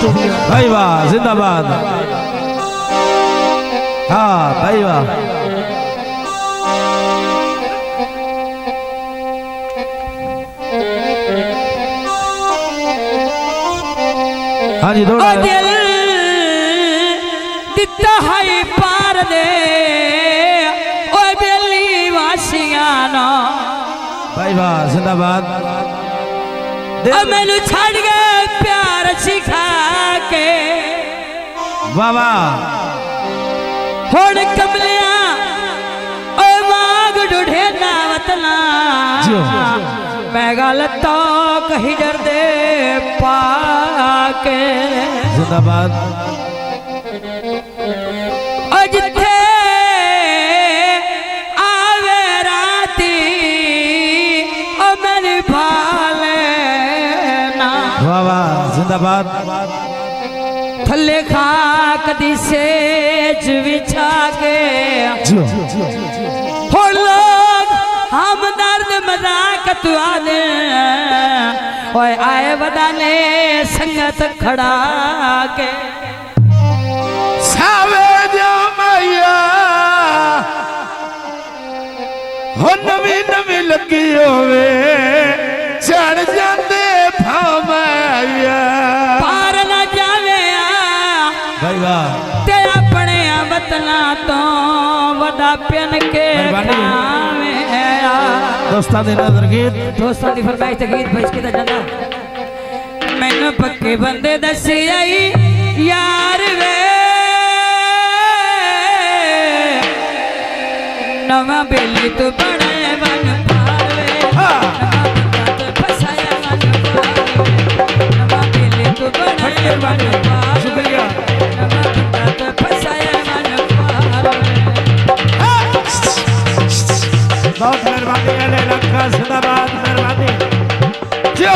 Studio. भाई वाह, जिंदाबाद। हाँ भाई वाह। हाँ जी थोड़ा दिल दिता है पार दे ओ बेली वासियाना। भाई वाह, जिंदाबाद। मैनू छड़ गए प्यार सिखा के वाह वाह। होड़ कमलिया ओ मांग ढूढ़े ना वतना। मैं गल तो कहीं डर दे पाके। जिंदाबाद। ओ जिथे आवे राती ओ मेरी भाले ना। वाह वाह, जिंदाबाद। थले खाक दी सेज बिछा के हो लोग हम दर्द मजाक तू आने ओए आए बदाने संगत खड़ा के। सावे जो मैया हो नवी नवी लगी होवे चढ़ जाते भावैया। पार न जावे भाई वाह। ते अपने वतना तो वदा प्यन के खावे। दोस्तां दी नजर गीत, दोस्तां दी फरमाइश ते गीत भेज के दा जांदा। मैनू पक्के बंदे दसी आई यार वे नवा बेली तू बड़े वन पावे। नवा तो फसाया वन पावे। नवा बेली तू बड़े वन पावे। शुक्रिया। नवा तो फसाया वन पावे। बहुत मेहरबानी है लखा, जिंदाबाद। मेहरबानी जो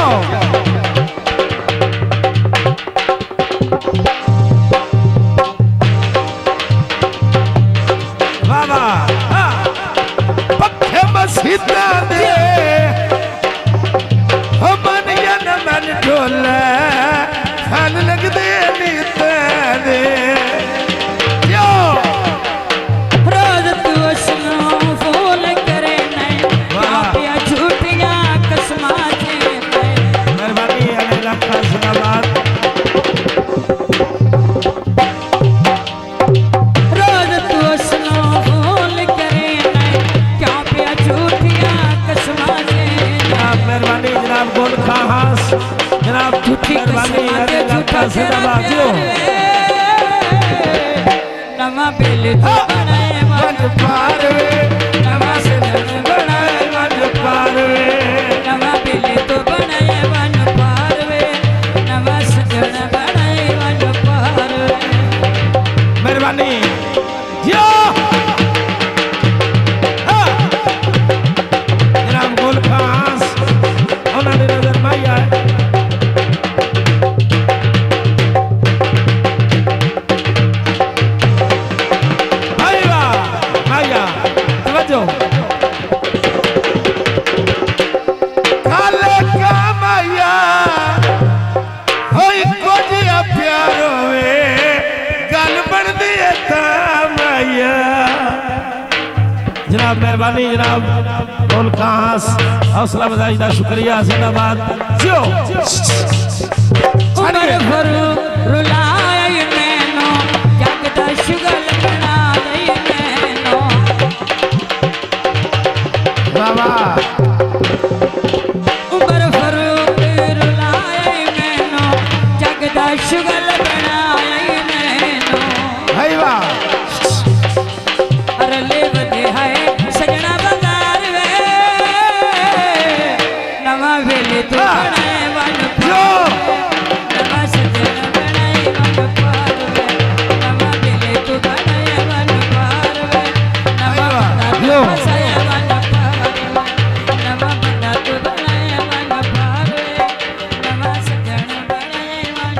बाबा पक्के मसीता दे मन या न मन ढोले फल लगदे नीत दे जो रोज तू उसनो फोन करे नहीं क्या झूठियां कसमां दे। मेहरबानी है लखा, जिंदाबाद। रोज तू उसनो फोन करे नहीं क्या पिया झूठियां कसमां दे। जनाब मेहरबानी, जनाब गोल खास, जनाब झूठी मेहरबानी कसमां दे है झूठा लखा, जिंदाबाद। जो नवा बिल बनाए मन पारवे, नवा सजन बनाए मन पारवे। नवा बिल तो बनाए वन पारवे। नवा सजन बनाए वन पारवे। मेहरबानी जो जनाब गोल खास उन्होंने नजर माई है। भाई वाह, माया तवज्जो। काले का माया होई कुछ प्यार होवे गल बनदी है ता माया। जनाब मेहरबानी, जनाब गोल खास हौसला बजाई दा शुक्रिया, जिंदाबाद। जो उमर भर रुलाए मैनो जग दा शुगल बना लई मैनो। बाबा उमर भर रुलाए मैनो जग दा शुगल बना लई मैनो। भाई वाह। अरले बदे है सजना बाजार वे नवा वेले तू बनाए वन जो नवा सजन बनाए वन पार वे। नवा वेले तू बनाए वन पार वे। नवा बंदा तू फसाया वन पार वे। नवा बंदा तू बनाए वन पार वे। नवा सजन बनाए वन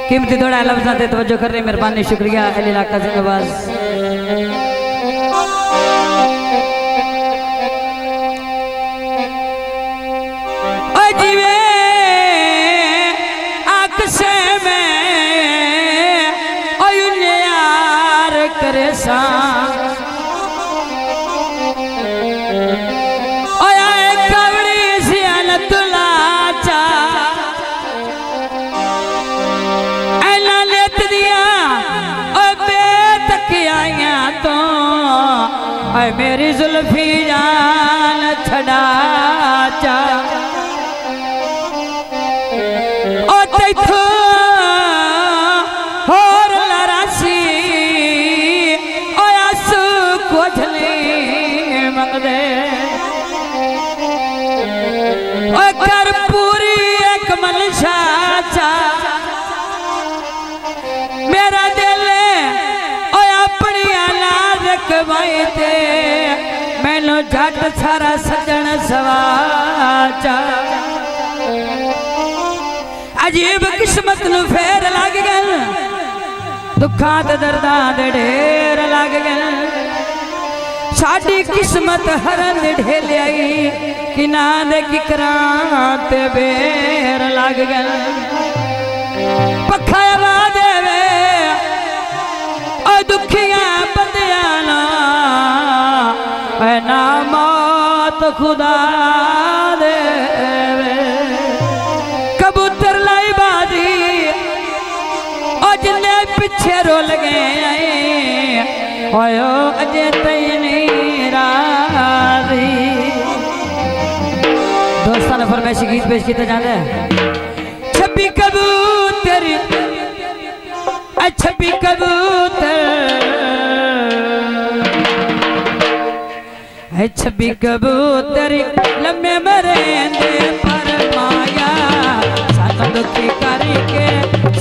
कीमती थोड़ा लफ्ज़ आते तवज्जो कर रहे मेहरबानी शुक्रिया। अली इलाका जिंदाबाद। सा ओया कवड़ी सियान तुलाचा ऐना लेत दिया ओ बेतक आइया तो ऐ मेरी जुल्फी जान छड़ाचा ओ तैथो होर लरासी ओ आंसू कोठली मंगदे ओ कर पूरी एक मनशा चा मेरा दिल ओ अपनी औलाद कमाई ते मैनू जट सारा सजन सवाचा अजीब किस्मत नु फेर लग गए दुखा ते दर्दां दे ढेर लग गए साडी किस्मत हरन ढेल आई कि ना दे किकरां ते बेर लग गए पखा ला देवे ओ दुखियां बंदियां ना ऐ ना मौत खुदा देवे कबूतर लाई बाजी ओ जिन्ने पीछे रोल गए ओयो अजे तई नहीं राजी दोस्तां ने फरमाइशी गीत पेश किया जाता है छब्बी कबूतर छब्बी कबूतर छब्बी कबूतर लम्बे मरेंदे पर माया सानू दुखी करके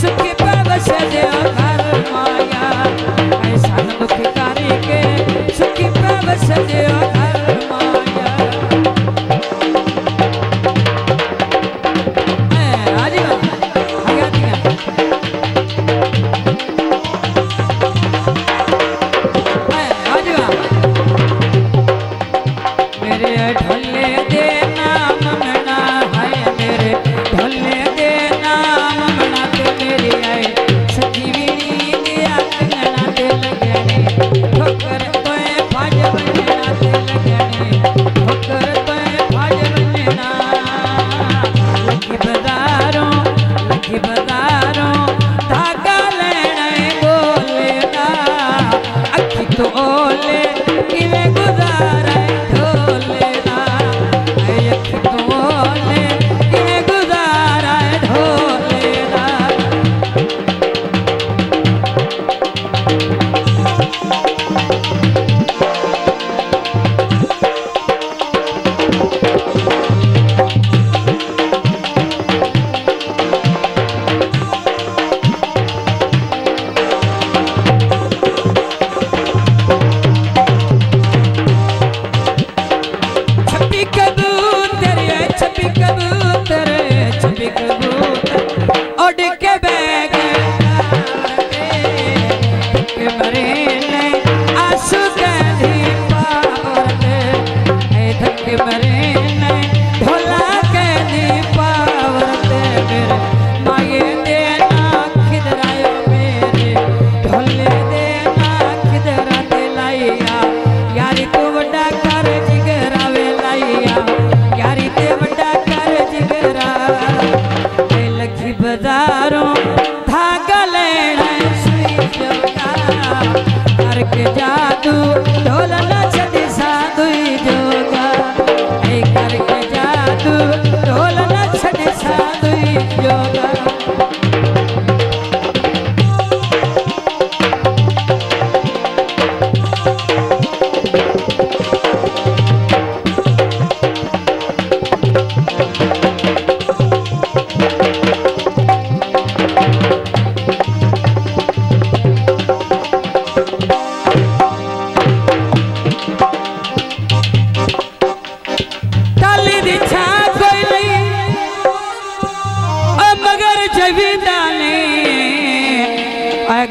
सुखी बस दे घर माया सानू दुखी करके सुखी बस दे घर माया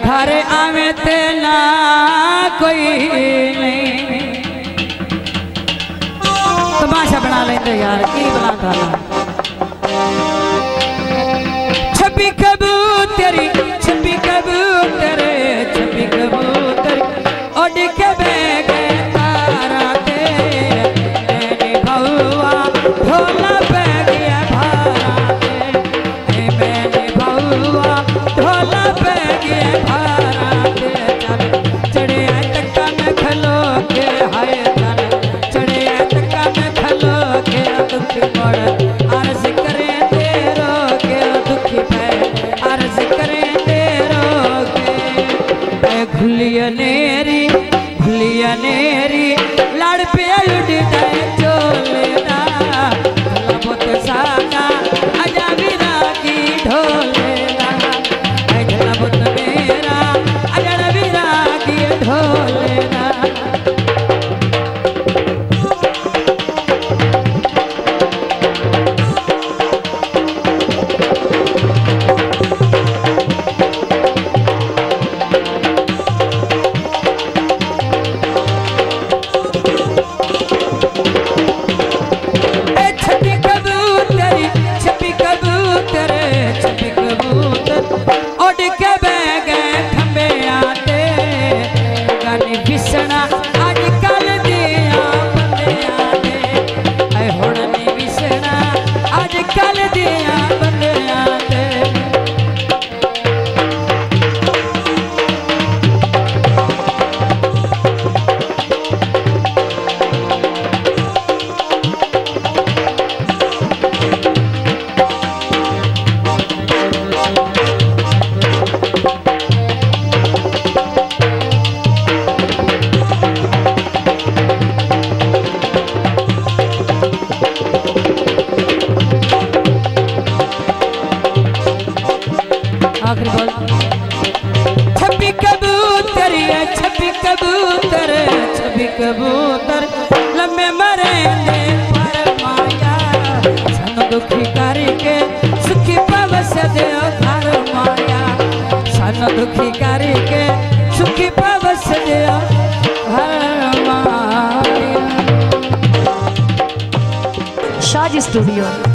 घर आवे ते ना कोई नहीं तमाशा बना लेंदे यार की बना था छब्बी कबूतर छब्बी कबूतर छब्बी कबूतर ओ ढोला पे गया भारा दे मैंने बहुआ ढोला पे गया भारा दे चढ़े तक्का में खलो के हाय चढ़े तक्का में खलो के दुख मोड़ अर्ज करें तेरो के दुखी पे अर्ज करें तेरो के खुलिया नेरी लड़ पे उड़ जाए चोलेना बहुत सागा आजा बिना की ढोलेना बहुत मेरा आजा बिना की ढोलेना कबूतर लम्बे मरेंगे पर माया सन दुखी करके सुखी पवस दे घर माया सन दुखी करके सुखी पवस दे घर माया। शाज स्टूडियो।